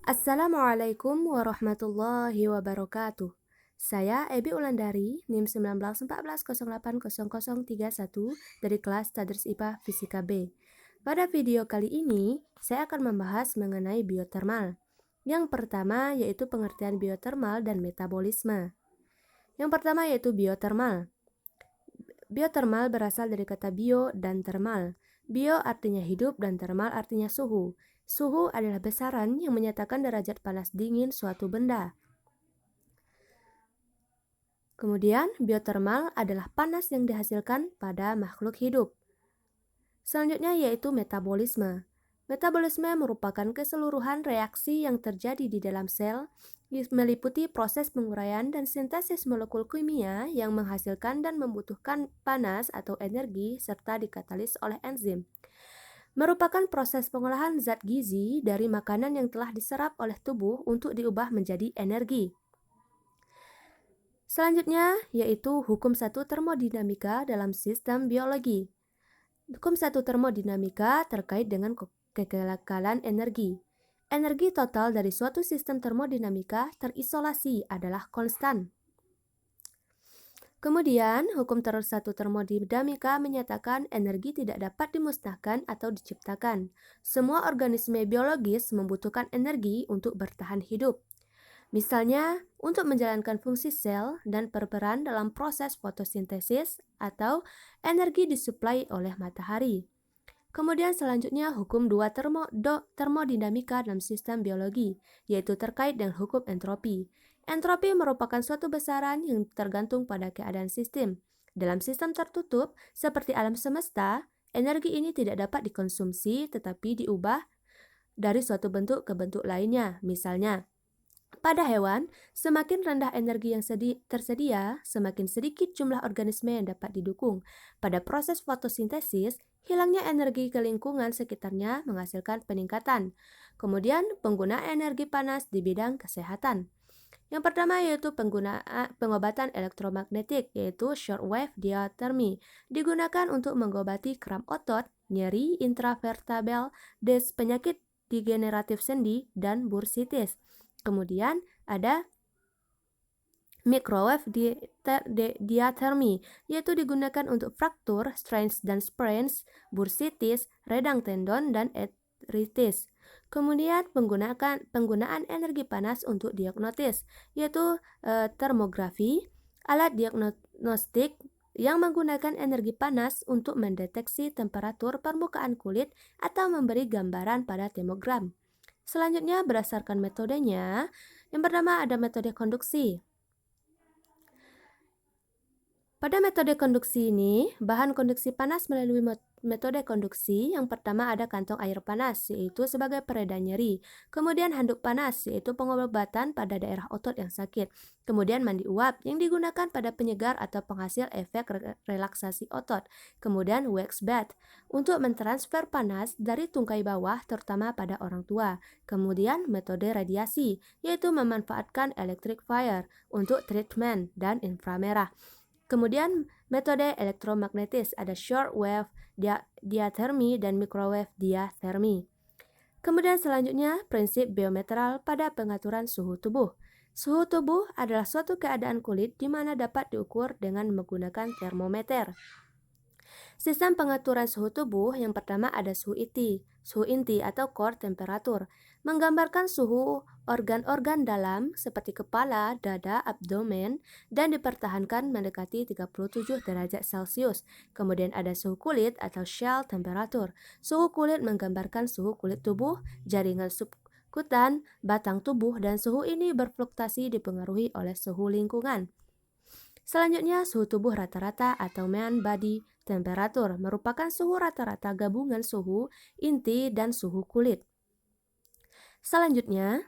Assalamualaikum warahmatullahi wabarakatuh. Saya Ebi Ulandari, NIM 1914080031 dari kelas Tadris IPA Fisika B. Pada video kali ini, saya akan membahas mengenai biotermal. Yang pertama yaitu pengertian biotermal dan metabolisme. Yang pertama yaitu biotermal. Biotermal berasal dari kata bio dan termal. Bio artinya hidup dan termal artinya suhu. Suhu adalah besaran yang menyatakan derajat panas dingin suatu benda. Kemudian, biotermal adalah panas yang dihasilkan pada makhluk hidup. Selanjutnya yaitu metabolisme. Metabolisme merupakan keseluruhan reaksi yang terjadi di dalam sel, meliputi proses penguraian dan sintesis molekul kimia yang menghasilkan dan membutuhkan panas atau energi serta dikatalis oleh enzim. Merupakan proses pengolahan zat gizi dari makanan yang telah diserap oleh tubuh untuk diubah menjadi energi. Selanjutnya yaitu hukum 1 termodinamika dalam sistem biologi. Hukum 1 termodinamika terkait dengan kekekalan energi. Energi total dari suatu sistem termodinamika terisolasi adalah konstan. Kemudian, hukum 1 termodinamika menyatakan energi tidak dapat dimusnahkan atau diciptakan. Semua organisme biologis membutuhkan energi untuk bertahan hidup. Misalnya, untuk menjalankan fungsi sel dan berperan dalam proses fotosintesis atau energi disuplai oleh matahari. Kemudian selanjutnya hukum 2 termodinamika dalam sistem biologi, yaitu terkait dengan hukum entropi. Entropi merupakan suatu besaran yang tergantung pada keadaan sistem. Dalam sistem tertutup, seperti alam semesta, energi ini tidak dapat dikonsumsi tetapi diubah dari suatu bentuk ke bentuk lainnya. Misalnya, pada hewan, semakin rendah energi yang tersedia, semakin sedikit jumlah organisme yang dapat didukung. Pada proses fotosintesis, hilangnya energi ke lingkungan sekitarnya menghasilkan peningkatan. Kemudian, penggunaan energi panas di bidang kesehatan. Yang pertama yaitu pengobatan elektromagnetik, yaitu shortwave diathermy, digunakan untuk mengobati kram otot, nyeri intravertebral, penyakit degeneratif sendi, dan bursitis. Kemudian ada microwave diathermy, yaitu digunakan untuk fraktur, strains dan sprains, bursitis, radang tendon, dan arthritis. Kemudian penggunaan energi panas untuk diagnosis, yaitu termografi, alat diagnostik yang menggunakan energi panas untuk mendeteksi temperatur permukaan kulit atau memberi gambaran pada termogram. Selanjutnya berdasarkan metodenya, yang pertama ada metode konduksi. Pada metode konduksi ini, bahan konduksi panas melalui metode konduksi. Yang pertama ada kantong air panas, yaitu sebagai pereda nyeri. Kemudian handuk panas, yaitu pengobatan pada daerah otot yang sakit. Kemudian mandi uap, yang digunakan pada penyegar atau penghasil efek relaksasi otot. Kemudian wax bath, untuk mentransfer panas dari tungkai bawah, terutama pada orang tua. Kemudian metode radiasi, yaitu memanfaatkan electric fire untuk treatment dan inframerah. Kemudian metode elektromagnetis, ada shortwave diathermy dan microwave diathermy. Kemudian selanjutnya prinsip biometral pada pengaturan suhu tubuh. Suhu tubuh adalah suatu keadaan kulit di mana dapat diukur dengan menggunakan termometer. Sistem pengaturan suhu tubuh yang pertama ada suhu inti atau core temperature, menggambarkan suhu organ-organ dalam seperti kepala, dada, abdomen, dan dipertahankan mendekati 37 derajat Celcius. Kemudian ada suhu kulit atau shell temperature. Suhu kulit menggambarkan suhu kulit tubuh, jaringan subkutan, batang tubuh, dan suhu ini berfluktuasi dipengaruhi oleh suhu lingkungan. Selanjutnya, suhu tubuh rata-rata atau mean body temperature merupakan suhu rata-rata gabungan suhu inti dan suhu kulit. Selanjutnya,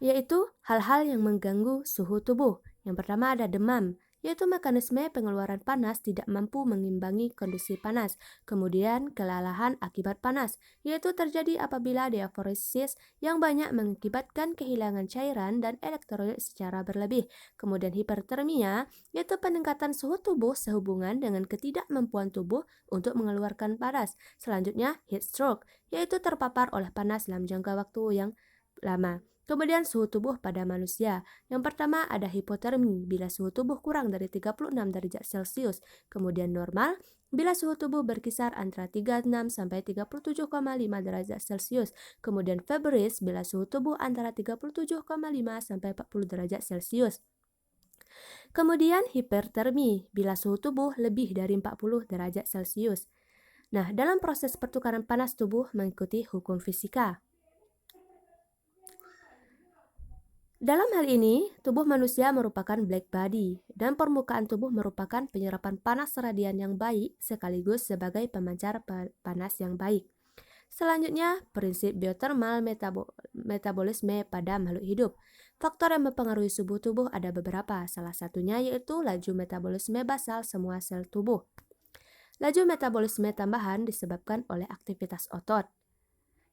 yaitu hal-hal yang mengganggu suhu tubuh. Yang pertama ada demam, yaitu mekanisme pengeluaran panas tidak mampu mengimbangi kondisi panas. Kemudian kelelahan akibat panas, yaitu terjadi apabila diaforesis yang banyak mengakibatkan kehilangan cairan dan elektrolit secara berlebih. Kemudian hipertermia, yaitu peningkatan suhu tubuh sehubungan dengan ketidakmampuan tubuh untuk mengeluarkan panas. Selanjutnya heat stroke, yaitu terpapar oleh panas dalam jangka waktu yang lama. Kemudian suhu tubuh pada manusia. Yang pertama ada hipotermi bila suhu tubuh kurang dari 36 derajat Celcius. Kemudian normal bila suhu tubuh berkisar antara 36 sampai 37,5 derajat Celcius. Kemudian febris bila suhu tubuh antara 37,5 sampai 40 derajat Celcius. Kemudian hipertermi bila suhu tubuh lebih dari 40 derajat Celcius. Nah, dalam proses pertukaran panas tubuh mengikuti hukum fisika. Dalam hal ini, tubuh manusia merupakan black body, dan permukaan tubuh merupakan penyerapan panas radian yang baik sekaligus sebagai pemancar panas yang baik. Selanjutnya, prinsip biotermal metabolisme pada makhluk hidup. Faktor yang mempengaruhi suhu tubuh ada beberapa, salah satunya yaitu laju metabolisme basal semua sel tubuh. Laju metabolisme tambahan disebabkan oleh aktivitas otot.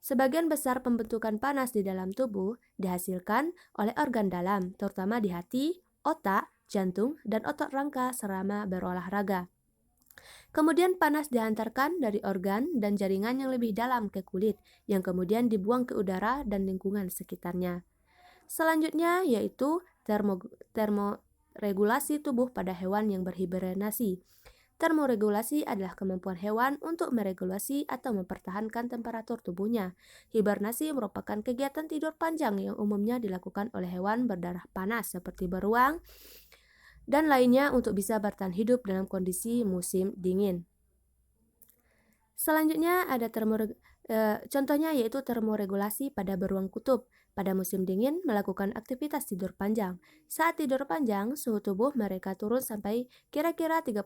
Sebagian besar pembentukan panas di dalam tubuh dihasilkan oleh organ dalam, terutama di hati, otak, jantung, dan otot rangka selama berolahraga. Kemudian panas dihantarkan dari organ dan jaringan yang lebih dalam ke kulit, yang kemudian dibuang ke udara dan lingkungan sekitarnya. Selanjutnya yaitu termoregulasi tubuh pada hewan yang berhibernasi. Termoregulasi adalah kemampuan hewan untuk meregulasi atau mempertahankan temperatur tubuhnya. Hibernasi merupakan kegiatan tidur panjang yang umumnya dilakukan oleh hewan berdarah panas seperti beruang dan lainnya untuk bisa bertahan hidup dalam kondisi musim dingin. Selanjutnya ada contohnya yaitu termoregulasi pada beruang kutub. Pada musim dingin melakukan aktivitas tidur panjang. Saat tidur panjang, suhu tubuh mereka turun sampai kira-kira 34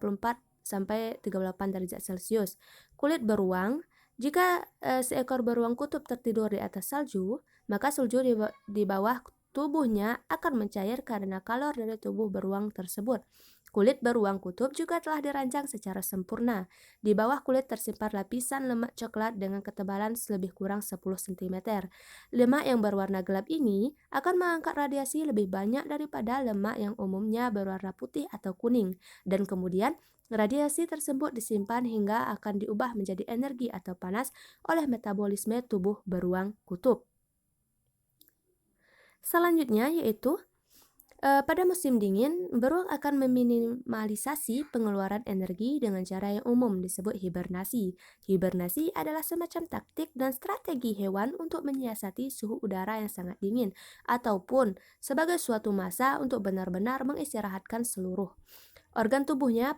sampai 38 derajat Celcius. Kulit beruang, jika seekor beruang kutub tertidur di atas salju, maka salju di bawah tubuhnya akan mencair karena kalor dari tubuh beruang tersebut. Kulit beruang kutub juga telah dirancang secara sempurna. Di bawah kulit tersimpan lapisan lemak coklat dengan ketebalan lebih kurang 10 cm. Lemak yang berwarna gelap ini akan mengangkat radiasi lebih banyak daripada lemak yang umumnya berwarna putih atau kuning. Dan kemudian radiasi tersebut disimpan hingga akan diubah menjadi energi atau panas oleh metabolisme tubuh beruang kutub. Selanjutnya yaitu pada musim dingin, beruang akan meminimalisasi pengeluaran energi dengan cara yang umum disebut hibernasi. Hibernasi adalah semacam taktik dan strategi hewan untuk menyiasati suhu udara yang sangat dingin, ataupun sebagai suatu masa untuk benar-benar mengistirahatkan seluruh organ tubuhnya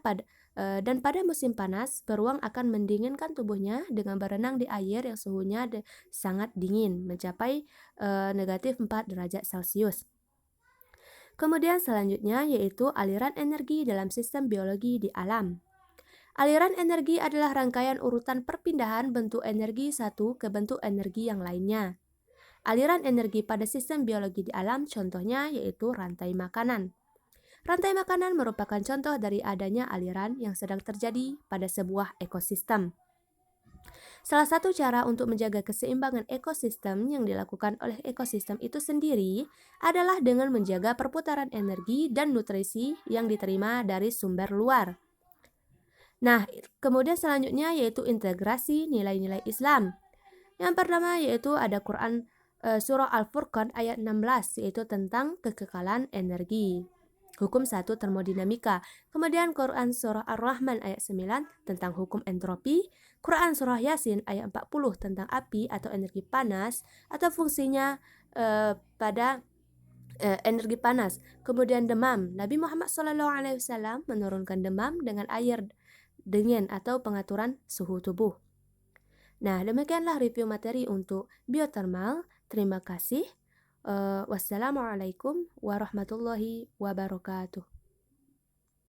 dan pada musim panas, beruang akan mendinginkan tubuhnya dengan berenang di air yang suhunya sangat dingin, mencapai negatif 4 derajat Celcius. Kemudian selanjutnya yaitu aliran energi dalam sistem biologi di alam. Aliran energi adalah rangkaian urutan perpindahan bentuk energi satu ke bentuk energi yang lainnya. Aliran energi pada sistem biologi di alam contohnya yaitu rantai makanan. Rantai makanan merupakan contoh dari adanya aliran yang sedang terjadi pada sebuah ekosistem. Salah satu cara untuk menjaga keseimbangan ekosistem yang dilakukan oleh ekosistem itu sendiri adalah dengan menjaga perputaran energi dan nutrisi yang diterima dari sumber luar. Nah, kemudian selanjutnya yaitu integrasi nilai-nilai Islam. Yang pertama yaitu ada Quran surah Al-Furqan ayat 16 yaitu tentang kekekalan energi. Hukum 1 termodinamika. Kemudian Quran surah Ar-Rahman ayat 9 tentang hukum entropi. Quran surah Yasin ayat 40 tentang api atau energi panas atau fungsinya pada energi panas. Kemudian demam. Nabi Muhammad SAW menurunkan demam dengan air dingin atau pengaturan suhu tubuh. Nah, demikianlah review materi untuk biotermal. Terima kasih. Wassalamualaikum warahmatullahi wabarakatuh.